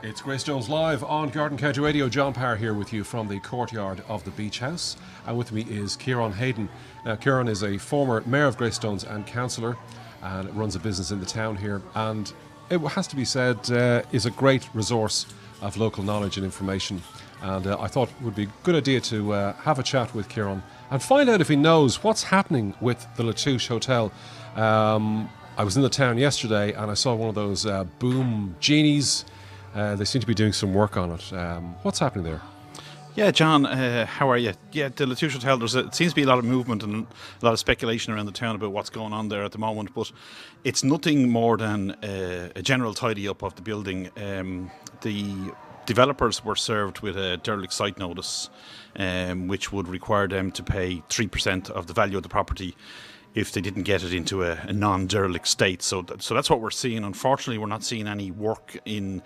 It's Greystones Live on Garden County Radio. John Parr here with you from the courtyard of the Beach House. And with me is Ciaran Hayden. Now, Ciaran is a former mayor of Greystones and councillor and runs a business in the town here. And it has to be said, is a great resource of local knowledge and information. And I thought it would be a good idea to have a chat with Ciaran and find out if he knows what's happening with the Latouche Hotel. I was in the town yesterday and I saw one of those boom genies. They seem to be doing some work on it. What's happening there? Yeah, John, how are you? Yeah, the Latouche Hotel, it seems to be a lot of movement and a lot of speculation around the town about what's going on there at the moment, but it's nothing more than a general tidy up of the building. The developers were served with a derelict site notice, which would require them to pay 3% of the value of the property if they didn't get it into a non-derelict state. So that's what we're seeing. Unfortunately, we're not seeing any work in,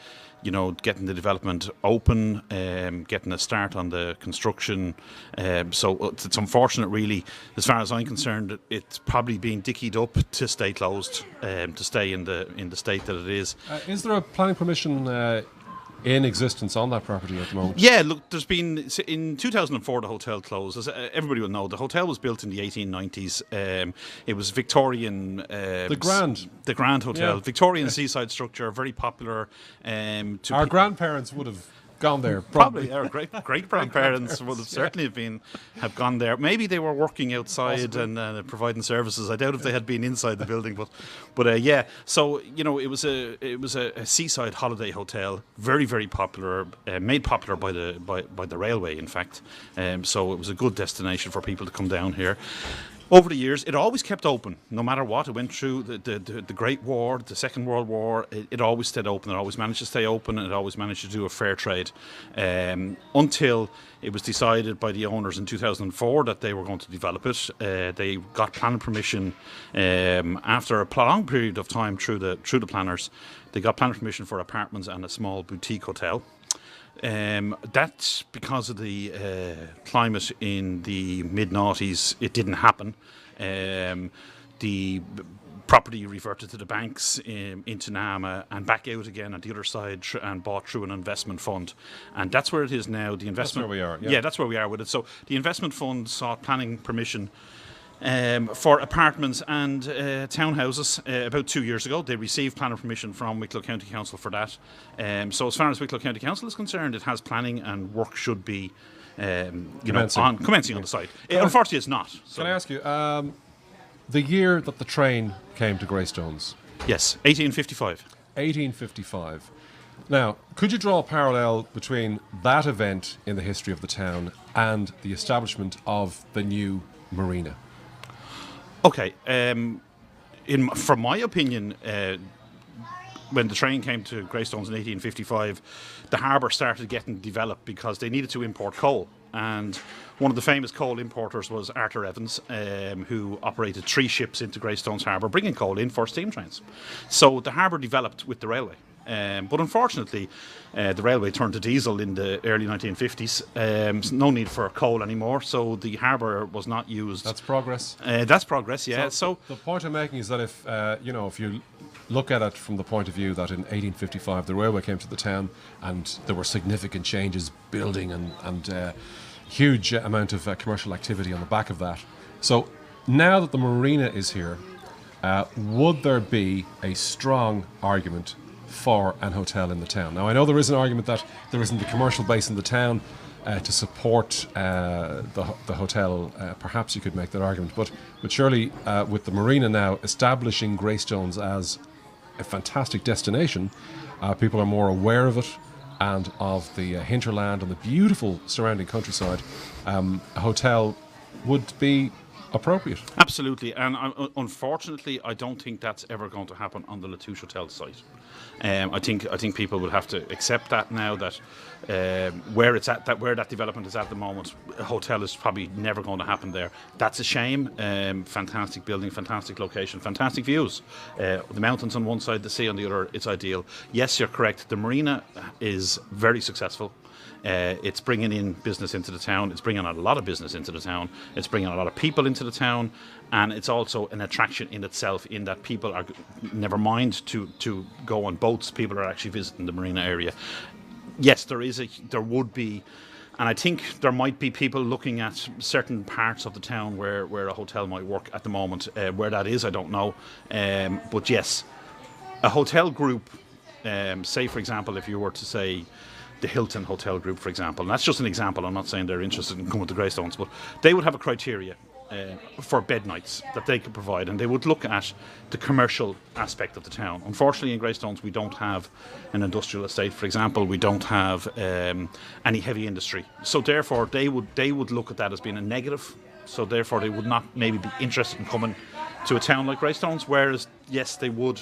getting the development open, getting a start on the construction. So it's unfortunate, really. As far as I'm concerned, it's probably being dickied up to stay closed, to stay in the state that it is. Is there a planning permission in existence on that property at the moment? Yeah, look, there's been, in 2004 the hotel closed. As everybody will know, the hotel was built in the 1890s. It was Victorian. The Grand Hotel. Yeah. Victorian seaside structure, very popular. Our grandparents would have gone there. Probably our great grandparents would have certainly have gone there. Maybe they were working outside and providing services. I doubt if they had been inside the building, but yeah. So it was a seaside holiday hotel, very very popular, made popular by the railway. In fact, so it was a good destination for people to come down here. Over the years, it always kept open, no matter what. It went through the Great War, the Second World War. It always stayed open. It always managed to stay open, and it always managed to do a fair trade. Until it was decided by the owners in 2004 that they were going to develop it. They got planning permission after a prolonged period of time through the planners. They got planning permission for apartments and a small boutique hotel. That's because of the climate in the mid-noughties. It didn't happen. The property reverted to the banks into Nama and back out again on the other side and bought through an investment fund. And that's where it is now. The investment. That's where we are. Yeah, that's where we are with it. So the investment fund sought planning permission for apartments and townhouses about 2 years ago. They received planning permission from Wicklow County Council for that. So as far as Wicklow County Council is concerned, it has planning and work should be commencing on the site. Unfortunately, it's not. So. Can I ask you, the year that the train came to Greystones? Yes, 1855. 1855. Now, could you draw a parallel between that event in the history of the town and the establishment of the new marina? Okay, from my opinion, when the train came to Greystones in 1855, the harbour started getting developed because they needed to import coal. And one of the famous coal importers was Arthur Evans, who operated 3 ships into Greystones Harbour, bringing coal in for steam trains. So the harbour developed with the railway. But unfortunately, the railway turned to diesel in the early 1950s. No need for coal anymore, so the harbour was not used. That's progress. That's progress, yeah. So the point I'm making is that if you look at it from the point of view that in 1855 the railway came to the town and there were significant changes, building and huge amount of commercial activity on the back of that. So now that the marina is here, would there be a strong argument for an hotel in the town? Now, I know there is an argument that there isn't the commercial base in the town to support the hotel. Perhaps you could make that argument, but surely with the marina now establishing Greystones as a fantastic destination, people are more aware of it and of the hinterland and the beautiful surrounding countryside. A hotel would be appropriate. Absolutely, and unfortunately, I don't think that's ever going to happen on the Latouche Hotel site. I think people will have to accept that now that where that development is at the moment, a hotel is probably never going to happen there. That's a shame. Fantastic building, fantastic location, fantastic views. The mountains on one side, the sea on the other. It's ideal. Yes, you're correct. The marina is very successful. It's bringing in business into the town. It's bringing a lot of business into the town. It's bringing a lot of people into the town, and it's also an attraction in itself. In that people are, never mind to go on boats, people are actually visiting the marina area. Yes, there would be. And I think there might be people looking at certain parts of the town where a hotel might work at the moment. Where that is, I don't know. But yes, a hotel group, say for example, if you were to say the Hilton Hotel Group, for example, and that's just an example, I'm not saying they're interested in coming to Greystones, but they would have a criteria for bed nights that they could provide, and they would look at the commercial aspect of the town. Unfortunately, in Greystones, we don't have an industrial estate, for example. We don't have any heavy industry, so therefore they would look at that as being a negative. So therefore, they would not maybe be interested in coming to a town like Greystones. Whereas, yes, they would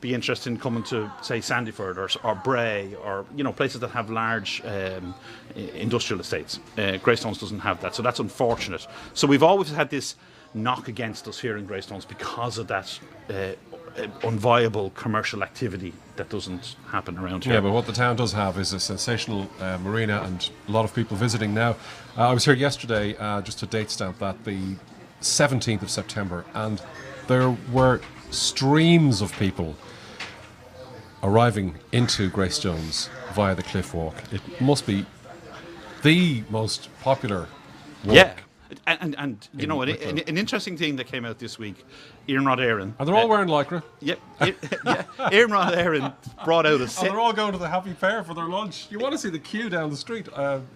be interested in coming to, say, Sandyford or Bray, or places that have large industrial estates. Greystones doesn't have that, so that's unfortunate. So we've always had this knock against us here in Greystones because of that unviable commercial activity that doesn't happen around here. Yeah, but what the town does have is a sensational marina and a lot of people visiting now. I was here yesterday, just to date stamp that, the 17th of September, and there were streams of people arriving into Greystones via the Cliff Walk. It must be the most popular walk. Yeah, and an interesting thing that came out this week, Iarnrod Éireann. And they're all wearing lycra. Yep. Iarnrod Éireann brought out a And they're all going to the Happy Pear for their lunch. You want to see the queue down the street.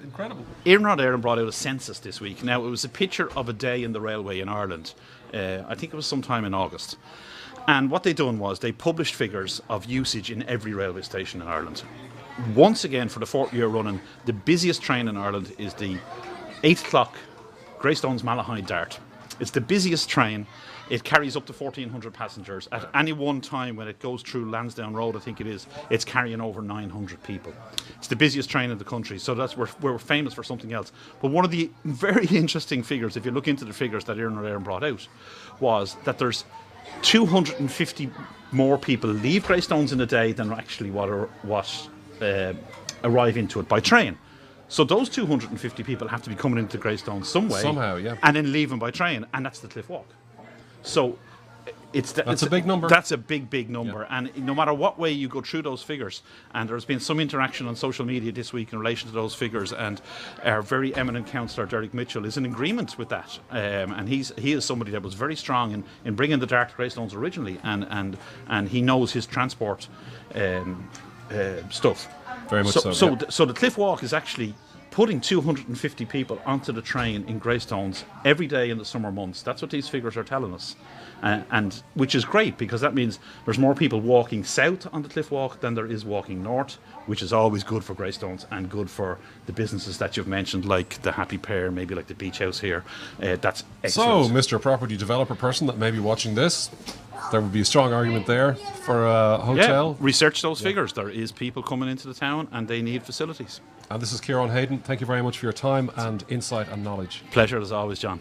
Incredible. Iarnrod Éireann brought out a census this week. Now, it was a picture of a day in the railway in Ireland. I think it was sometime in August. And what they done was they published figures of usage in every railway station in Ireland. Once again, for the 4th year running, the busiest train in Ireland is the 8 o'clock Greystones Malahide Dart. It's the busiest train. It carries up to 1,400 passengers. At any one time when it goes through Lansdowne Road, I think it is, it's carrying over 900 people. It's the busiest train in the country, so we're famous for something else. But one of the very interesting figures, if you look into the figures that Iarnrod Éireann brought out, was that there's 250 more people leave Greystones in a day than actually what arrive into it by train. So those 250 people have to be coming into Greystones some way, somehow, yeah, and then leaving by train, and that's the Cliff Walk. So that's a big number. That's a big number, yeah. And no matter what way you go through those figures, and there's been some interaction on social media this week in relation to those figures, and our very eminent councillor Derek Mitchell is in agreement with that, and he is somebody that was very strong in bringing the Dart to Greystones originally, and he knows his transport stuff. Very much so. So the Cliff Walk is actually putting 250 people onto the train in Greystones every day in the summer months. That's what these figures are telling us, and which is great, because that means there's more people walking south on the Cliff Walk than there is walking north, which is always good for Greystones and good for the businesses that you've mentioned, like the Happy Pear, maybe like the Beach House here. That's excellent. So, Mr. Property Developer person that may be watching this, there would be a strong argument there for a hotel. Yeah, research those figures. There is people coming into the town and they need facilities. And this is Ciaran Hayden. Thank you very much for your time and insight and knowledge. Pleasure as always, John.